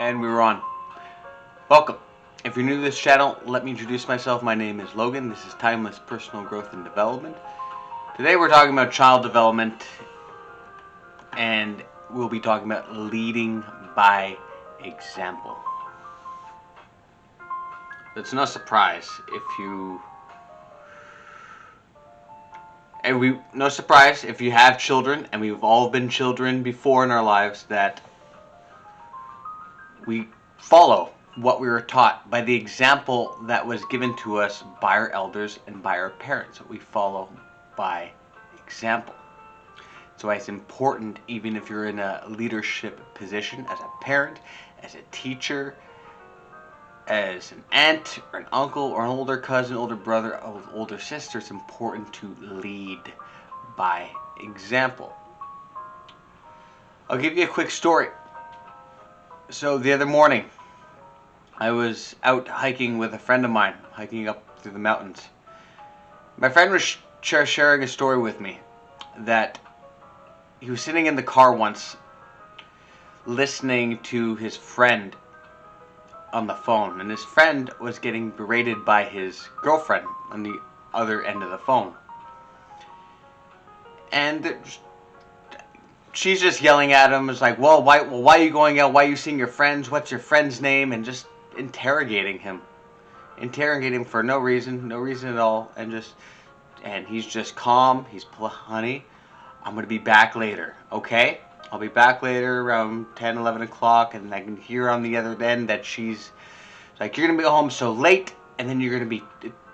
And we were on. Welcome. If you're new to this channel, let me introduce myself. My name is Logan. This is Timeless Personal Growth and Development. Today we're talking about child development, and we'll be talking about leading by example. It's no surprise if you have children, and we've all been children before in our lives, that we follow what we were taught by the example that was given to us by our elders and by our parents. We follow by example. So it's important, even if you're in a leadership position, as a parent, as a teacher, as an aunt or an uncle or an older cousin, older brother, older sister, it's important to lead by example. I'll give you a quick story. So the other morning, I was out hiking with a friend of mine, hiking up through the mountains. My friend was sharing a story with me that he was sitting in the car once, listening to his friend on the phone, and his friend was getting berated by his girlfriend on the other end of the phone. And she's just yelling at him. It's like, why are you going out? Why are you seeing your friends? What's your friend's name? And just interrogating him for no reason at all. And he's just calm. He's, honey, I'm going to be back later, okay? I'll be back later around 10, 11 o'clock, and I can hear on the other end that she's like, you're going to be home so late, and then you're going to be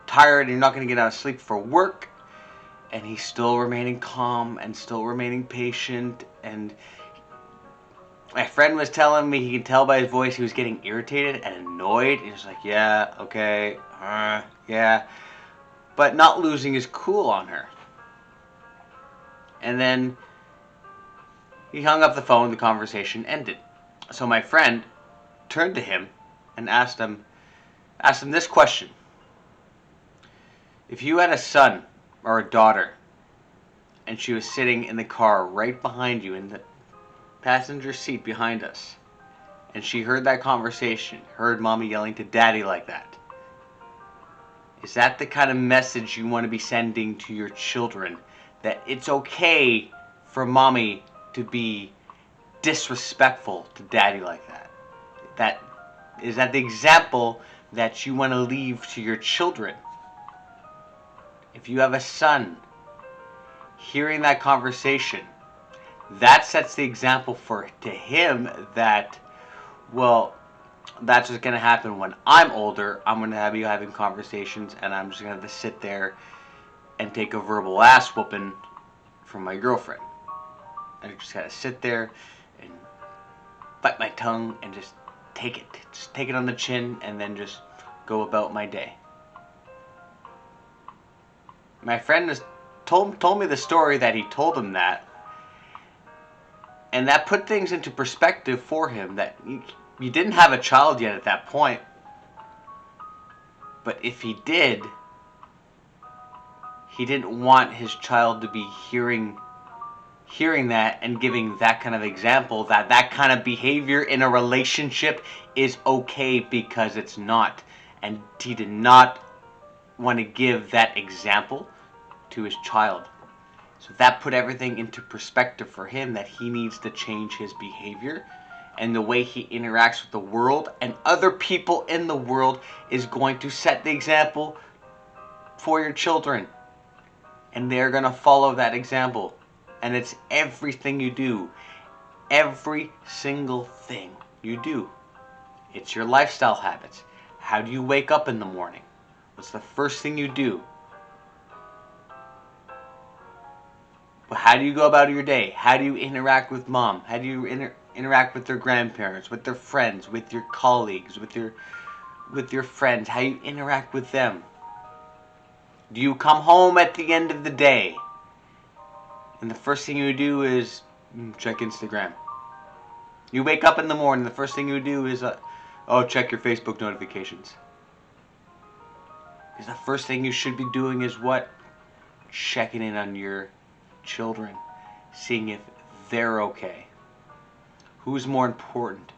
tired, and you're not going to get out of sleep for work. And he's still remaining calm and still remaining patient. And my friend was telling me, he could tell by his voice he was getting irritated and annoyed. He was like, yeah, okay, yeah. But not losing his cool on her. And then he hung up the phone, the conversation ended. So my friend turned to him and asked him this question. If you had a son or a daughter, and she was sitting in the car right behind you, in the passenger seat behind us, and she heard that conversation, heard mommy yelling to daddy like that, is that the kind of message you want to be sending to your children? That it's okay for mommy to be disrespectful to daddy like that? Is that the example that you want to leave to your children? If you have a son, hearing that conversation, that sets the example to him that, well, that's what's going to happen when I'm older. I'm going to have you having conversations, and I'm just going to have to sit there and take a verbal ass whooping from my girlfriend. I just got to sit there and bite my tongue and just take it. Just take it on the chin and then just go about my day. My friend has told me the story that he told him that, and that put things into perspective for him, that he didn't have a child yet at that point, but if he did, he didn't want his child to be hearing that and giving that kind of example, that kind of behavior in a relationship is okay, because it's not. And he did not want to give that example to his child. So that put everything into perspective for him, that he needs to change his behavior, and the way he interacts with the world and other people in the world is going to set the example for your children, and they're going to follow that example. And it's everything you do, every single thing you do. It's your lifestyle habits. How do you wake up in the morning? What's the first thing you do? How do you go about your day? How do you interact with mom? How do you interact with their grandparents, with their friends, with your colleagues, with your friends? How you interact with them? Do you come home at the end of the day, and the first thing you do is check Instagram? You wake up in the morning, the first thing you do is check your Facebook notifications. Because the first thing you should be doing is what? Checking in on your children, seeing if they're okay. Who's more important,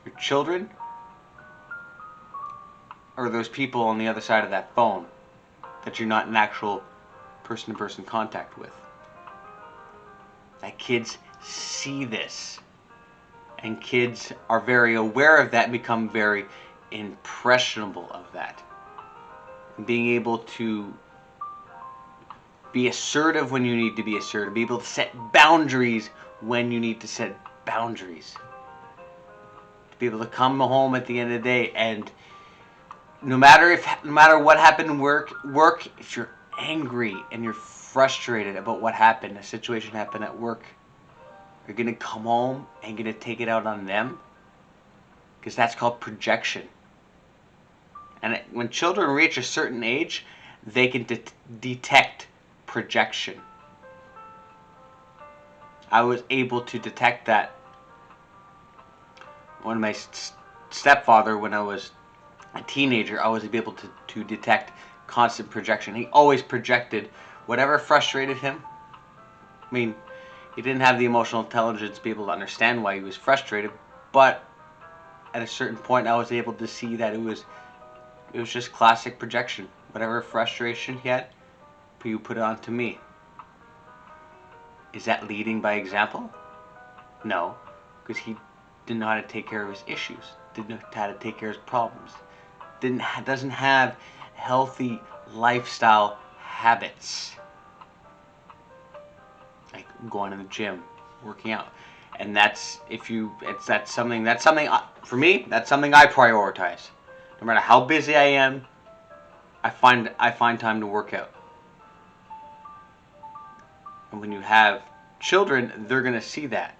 Your children are those people on the other side of that phone that you're not in actual person-to-person contact with. That kids see this. And kids are very aware of that and become very impressionable of that. And being able to be assertive when you need to be assertive. Be able to set boundaries when you need to set boundaries. To be able to come home at the end of the day and no matter what happened in work, if you're angry and you're frustrated about what happened, a situation happened at work, you're going to come home and going to take it out on them. Because that's called projection. And when children reach a certain age, they can detect projection. I was able to detect that when my stepfather, when I was a teenager, I was able to detect constant projection. He always projected whatever frustrated him. I mean, he didn't have the emotional intelligence to be able to understand why he was frustrated, but at a certain point I was able to see that it was just classic projection. Whatever frustration he had, you put it onto me. Is that leading by example? No, because he didn't know how to take care of his issues, didn't know how to take care of his problems, doesn't have healthy lifestyle habits like going to the gym, working out. And that's something for me, that's something I prioritize. No matter how busy I am, I find time to work out. And when you have children, they're going to see that.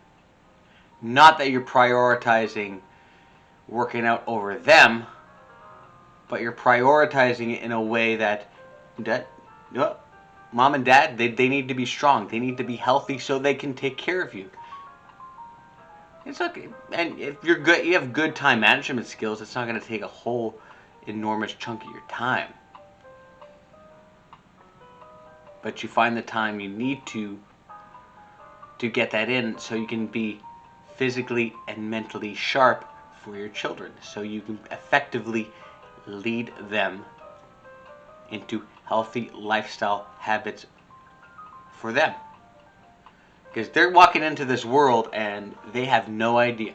Not that you're prioritizing working out over them, but you're prioritizing it in a way that mom and dad, they need to be strong. They need to be healthy so they can take care of you. It's okay. And if you're good, you have good time management skills, it's not going to take a whole enormous chunk of your time. But you find the time you need to get that in so you can be physically and mentally sharp for your children, so you can effectively lead them into healthy lifestyle habits for them. Because they're walking into this world and they have no idea.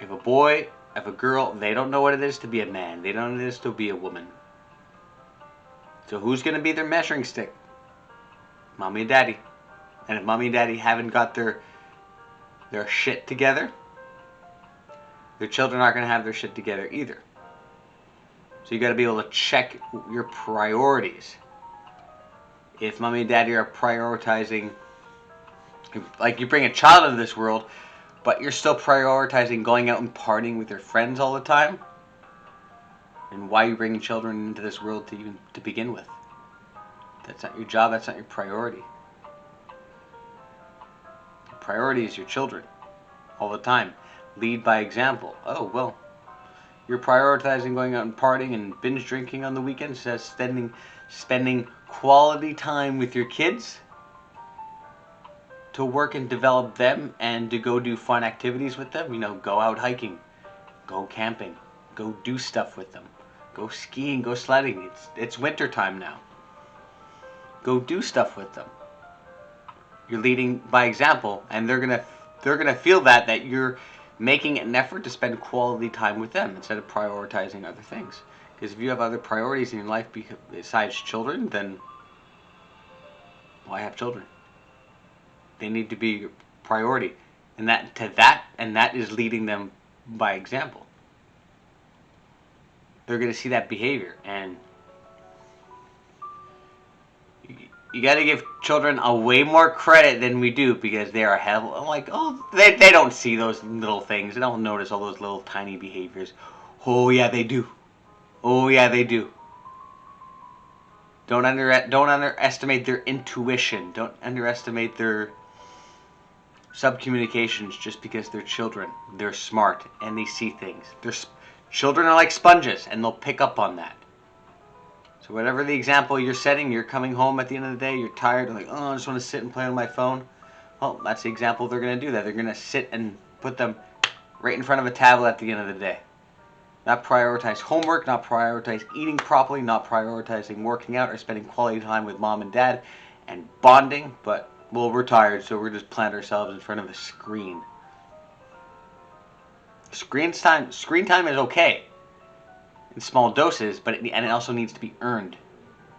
If a boy, if a girl, they don't know what it is to be a man. They don't know what it is to be a woman. So who's going to be their measuring stick? Mommy and daddy. And if mommy and daddy haven't got their shit together, their children aren't going to have their shit together either. So you got to be able to check your priorities. If mommy and daddy are prioritizing, like you bring a child into this world, but you're still prioritizing going out and partying with your friends all the time, and why are you bringing children into this world to begin with? That's not your job. That's not your priority. Your priority is your children all the time. Lead by example. Oh, well, you're prioritizing going out and partying and binge drinking on the weekends instead of spending quality time with your kids to work and develop them and to go do fun activities with them. Go out hiking, go camping, go do stuff with them. Go skiing, go sledding. It's winter time now. Go do stuff with them. You're leading by example, and they're gonna feel that you're making an effort to spend quality time with them instead of prioritizing other things. Because if you have other priorities in your life besides children, then why have children? They need to be your priority, and that is leading them by example. They're going to see that behavior, and you got to give children a way more credit than we do, because they are they don't see those little things. They don't notice all those little tiny behaviors. Oh yeah, they do. Oh yeah, they do. Don't underestimate their intuition. Don't underestimate their subcommunications just because they're children. They're smart and they see things. Children are like sponges, and they'll pick up on that. So whatever the example you're setting, you're coming home at the end of the day, you're tired, like, oh, I just want to sit and play on my phone. Well, that's the example they're going to do that. They're going to sit and put them right in front of a tablet at the end of the day. Not prioritize homework, not prioritize eating properly, not prioritizing working out or spending quality time with mom and dad and bonding, but, well, we're tired, so we're just plant ourselves in front of a screen. Screen time is okay in small doses, and it also needs to be earned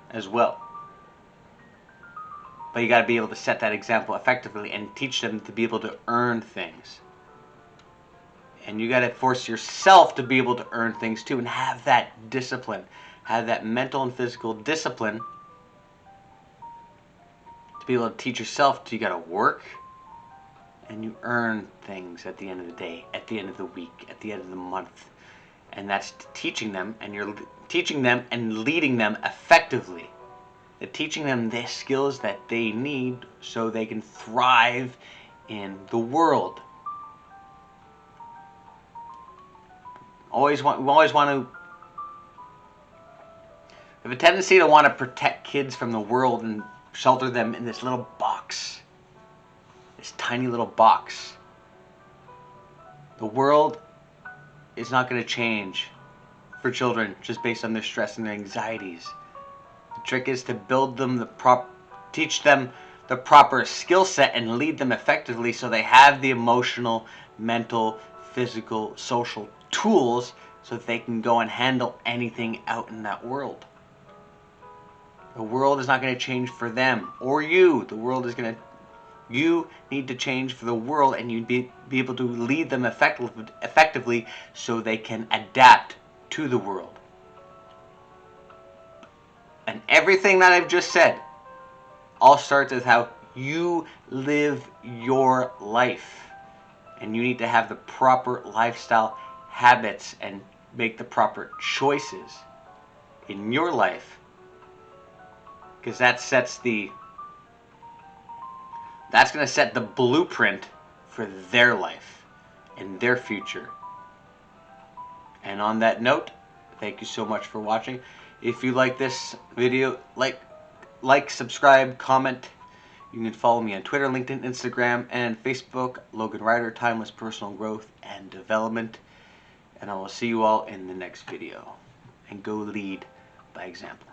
as well. But you got to be able to set that example effectively and teach them to be able to earn things. And you got to force yourself to be able to earn things too, and have that discipline, have that mental and physical discipline to be able to teach yourself. You got to work, and you earn things at the end of the day, at the end of the week, at the end of the month. And that's teaching them, and you're teaching them and leading them effectively. Teaching them the skills that they need so they can thrive in the world. We always want to have a tendency to want to protect kids from the world and shelter them in this little box. This tiny little box. The world is not going to change for children just based on their stress and their anxieties. The trick is to build them teach them the proper skill set and lead them effectively so they have the emotional, mental, physical, social tools so that they can go and handle anything out in that world. The world is not going to change for them or you. You need to change for the world, and you'd be able to lead them effectively so they can adapt to the world. And everything that I've just said all starts with how you live your life. And you need to have the proper lifestyle habits and make the proper choices in your life. Because that's going to set the blueprint for their life and their future. And on that note, thank you so much for watching. If you like this video, like, subscribe, comment. You can follow me on Twitter, LinkedIn, Instagram, and Facebook. Logan Ryder, Timeless Personal Growth and Development. And I will see you all in the next video. And go lead by example.